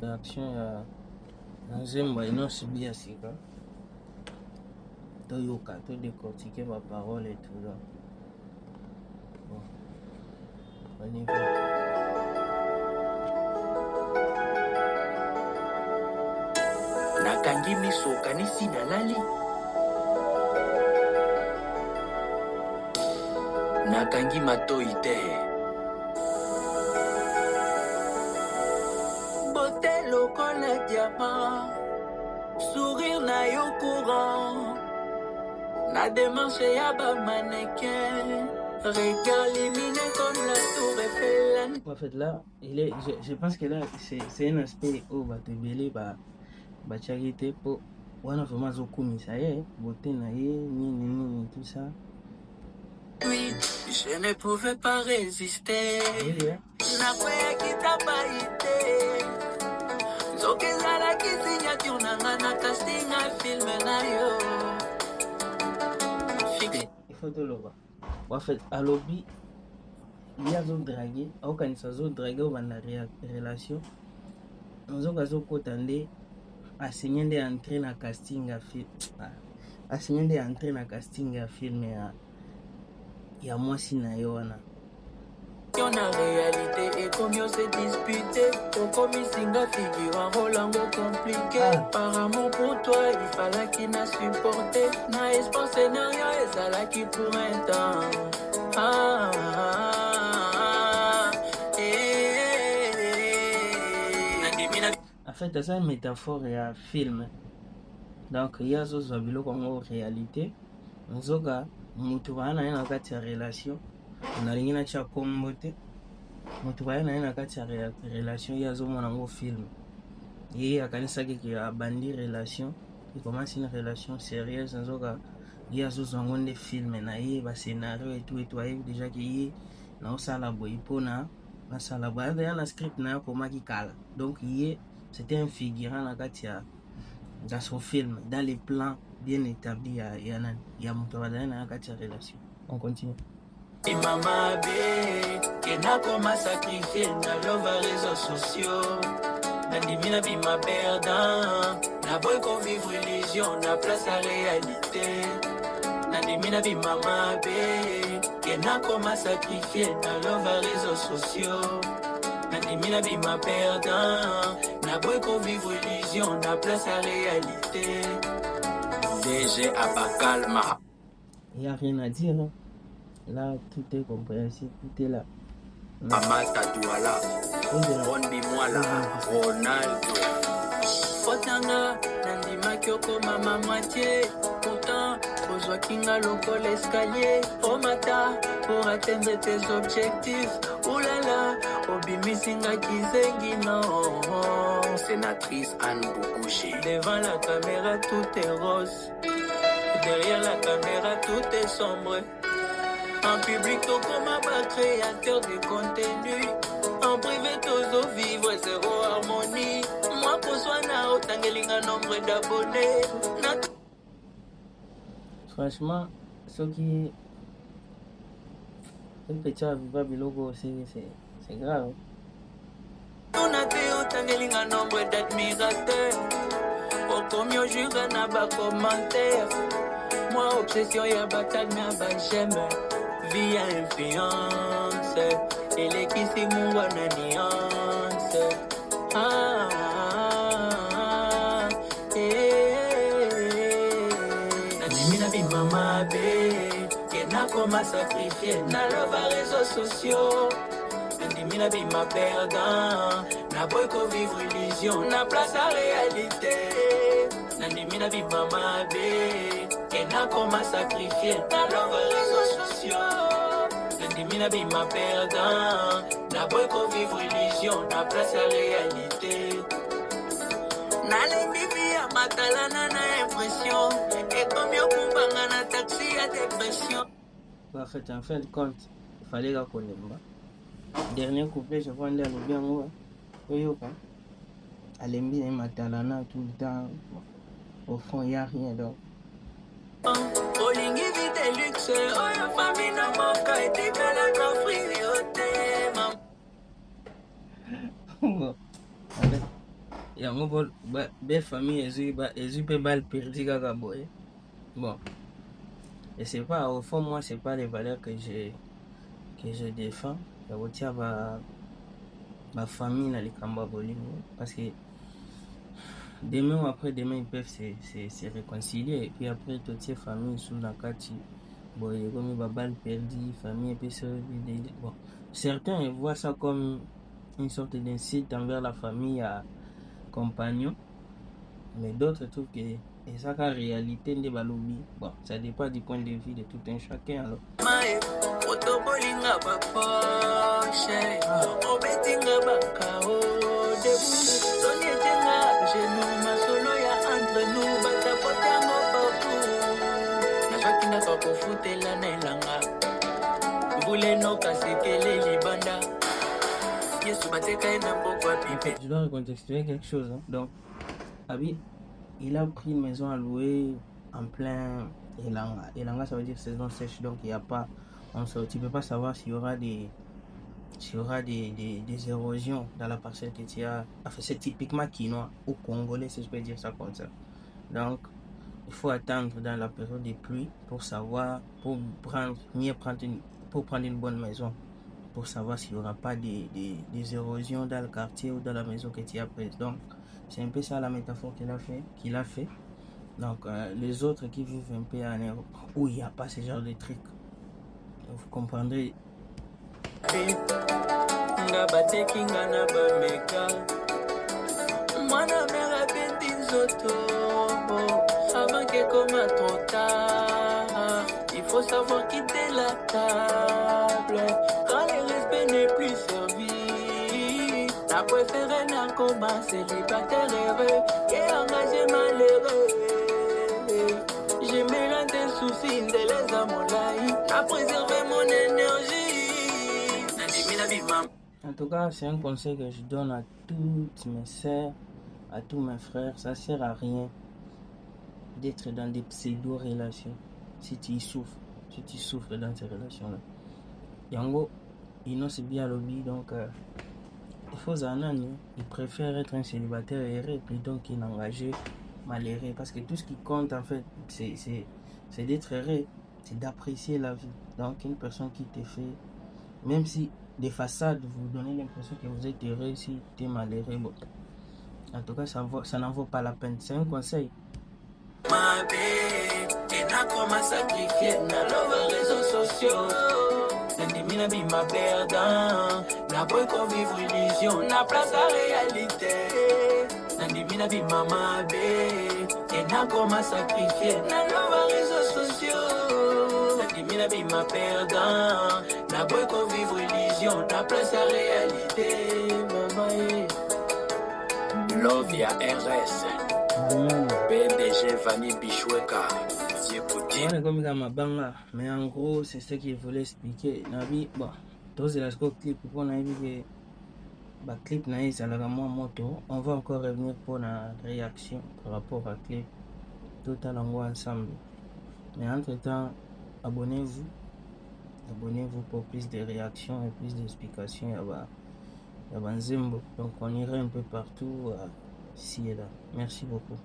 L'action ya nzembo inosibia sika toyoka to décortiquer ma parole et tout là. Bon, on y va. Nakangi miso kanisi nalali, nakangi matoi te. Beauté lokola diamant, sourire na yo courant, na démarche ya ba mannequin, regard lumineux comme la tour Eiffel. En fait là, je pense que là c'est un aspect où va te belé ba charité pour wana vraiment zokumisa ye beauté na ye nini tout ça. Oui, je ne pouvais pas résister. Nakwea kitabaite. Zokezala kisignature nanga na casting a film na yo. Il faut te le voir. En fait, à lobby, il y a zo draguer, au kanisa zo draguer au banda relation. Nous avons kotande assigné de entrer na casting a film. Assigné de entrer na casting a film ya mwasi na yo wana. Na réalité et comme on s'est disputé, pour comme singa figure un rôle compliqué. Par amour pour toi, il fallait qu'il n'a supporté. Na espoir scénario et ça là qui pour un temps. En fait, c'est une métaphore ya film. Donc il y a zo zabilo comme réalité. Nzoga mutu bana na kati ya relation. Nalingi na cha kombote mutu bana na kati ya relation ya zo mona ngo film. Et akanisa ki abandi relation, il commence une relation sérieuse nzoga ya zo zongonde film na ye ba scénario et tout déjà que ye na osala boy pona na sala boy na script na koma ki kala. Donc ye c'était un figurant na kati ya dans son film, dans les plans bien établis ya mutu bana na kati ya relation. On continue. Et maman bé, que n'a comment sacrifier na love réseaux sociaux. Na dimina bi ma perdant, na boy qu'on vivre illusion, na place à réalité. Na dimina bi maman bé, que n'a comment sacrifier na love réseaux sociaux. Na dimina bi ma perdant, na boy qu'on vivre illusion, na place à réalité. DG Abakalma. Il n'y a rien à dire, non? Là, tout est compréhensible, tout est là. Amata Douala, Rondi Mwala, Ronaldo. Fotanga, Nandima Kyoko Mama Moitié. Pourtant, Rosoa Kinga Loco l'escalier. Omata, pour atteindre tes objectifs. Oulala, Obi Missinga Kizengi, non. Sénatrice Anne Boukouchi. Devant la caméra, tout est rose. Derrière la caméra, tout est sombre. En public, tout comme un créateur de contenu. En privé, tous vivre zéro harmonie. Moi, pour soi, na autangelinga nombre d'abonnés. Franchement, ce qui est un bilogo, c'est grave. On a fait autangelinga nombre d'admirateurs. Au combien jure na bas commentaire. Moi, obsession, y'a bataille, mais j'aime. Via influence, et les qui si mon nuance. Nadimina bi mama bé, que n'a comment sacrifier, na love réseaux sociaux. Nadimina bi ma perdant, na boy ko vivre illusion, na place à réalité. Nadimina bi mama bé, que n'a comment sacrifier, na love réseaux sociaux. Nadimina bi ma perdant, na boy ko vivre illusion, na place à réalité. Na lendi via matalana na impression, et comme yo kumbanga na taxi à dépression. En fin de compte, il fallait la connaître. Dernier couplet, je vois le bien moi. Alembi et matalana tout le temps. Au fond, il n'y a rien d'autre. Olingi vite luxe, oyo famille na moka etikala kofri yote. Bon, allez. yango be famille ezwi pe bal perdu kaka boye. Bon, et c'est pas au fond, moi c'est pas les valeurs que je défends. Ya kotia ba famille na likamba bolingo, parce que demain ou après demain ils peuvent se réconcilier, et puis après toutes ces familles sous la kati boye comme ba balle perdue, famille peut se bon. Certains voient ça comme une sorte d'insulte envers la famille à compagnon, mais d'autres trouvent que et ça la réalité de balobi. Bon, ça dépend du point de vue de tout un chacun alors. Je dois recontextualiser quelque chose, hein. Donc, Abi, il a pris une maison à louer en plein Elanga. Elanga, ça veut dire saison sèche, donc il n'y a pas. Tu ne peux pas savoir s'il y aura des érosions dans la parcelle que tu as. Enfin, c'est typiquement quinoa ou congolais, si je peux dire ça comme ça. Donc, il faut attendre dans la période des pluies pour savoir, pour prendre une bonne maison, pour savoir s'il n'y aura pas des érosions dans le quartier ou dans la maison que tu as prise. Donc, c'est un peu ça la métaphore qu'il a fait. Donc, les autres qui vivent un peu en Europe où il n'y a pas ce genre de trucs, vous comprendrez. Il faut savoir quitter la table quand le respect n'est plus servi. La préférée n'a commencé célibataire heureux et engagé malheureux. J'ai mélangé des soucis de les amolai à préserver mon énergie. En tout cas, c'est un conseil que je donne à toutes mes sœurs, à tous mes frères. Ça sert à rien d'être dans des pseudo-relations si tu souffres dans ces relations-là. Yango, c'est bien lobby, donc il faut zanani. Il préfère être un célibataire heureux plutôt qu'un engagé malheureux, parce que tout ce qui compte en fait, c'est d'être heureux, c'est d'apprécier la vie. Donc une personne qui te fait, même si des façades vous donnez l'impression que vous êtes heureux, si tu es malheureux, bon. En tout cas, ça n'en vaut pas la peine. C'est un conseil. Ma belle, et n'a comment sacrifier dans les réseaux sociaux. N'indimina bi ma perdant, n'a pas qu'on vivre illusion, n'a place à réalité. N'indimina bi ma belle, et n'a comment sacrifier dans les réseaux sociaux. N'indimina bi ma perdant, n'a pas qu'on vivre illusion, n'a place à réalité. Maman, Love ya RS. PDG Vanny Bichoueka. Mais en gros, c'est ce qu'il voulait expliquer. Bon, tous les clip pour on a vu que clip naïs à la moto. On va encore revenir pour la réaction par rapport à clip. Tout à l'ango ensemble. Mais entre temps, abonnez-vous pour plus de réactions et plus d'explications. Donc on ira un peu partout ici et là. Merci beaucoup.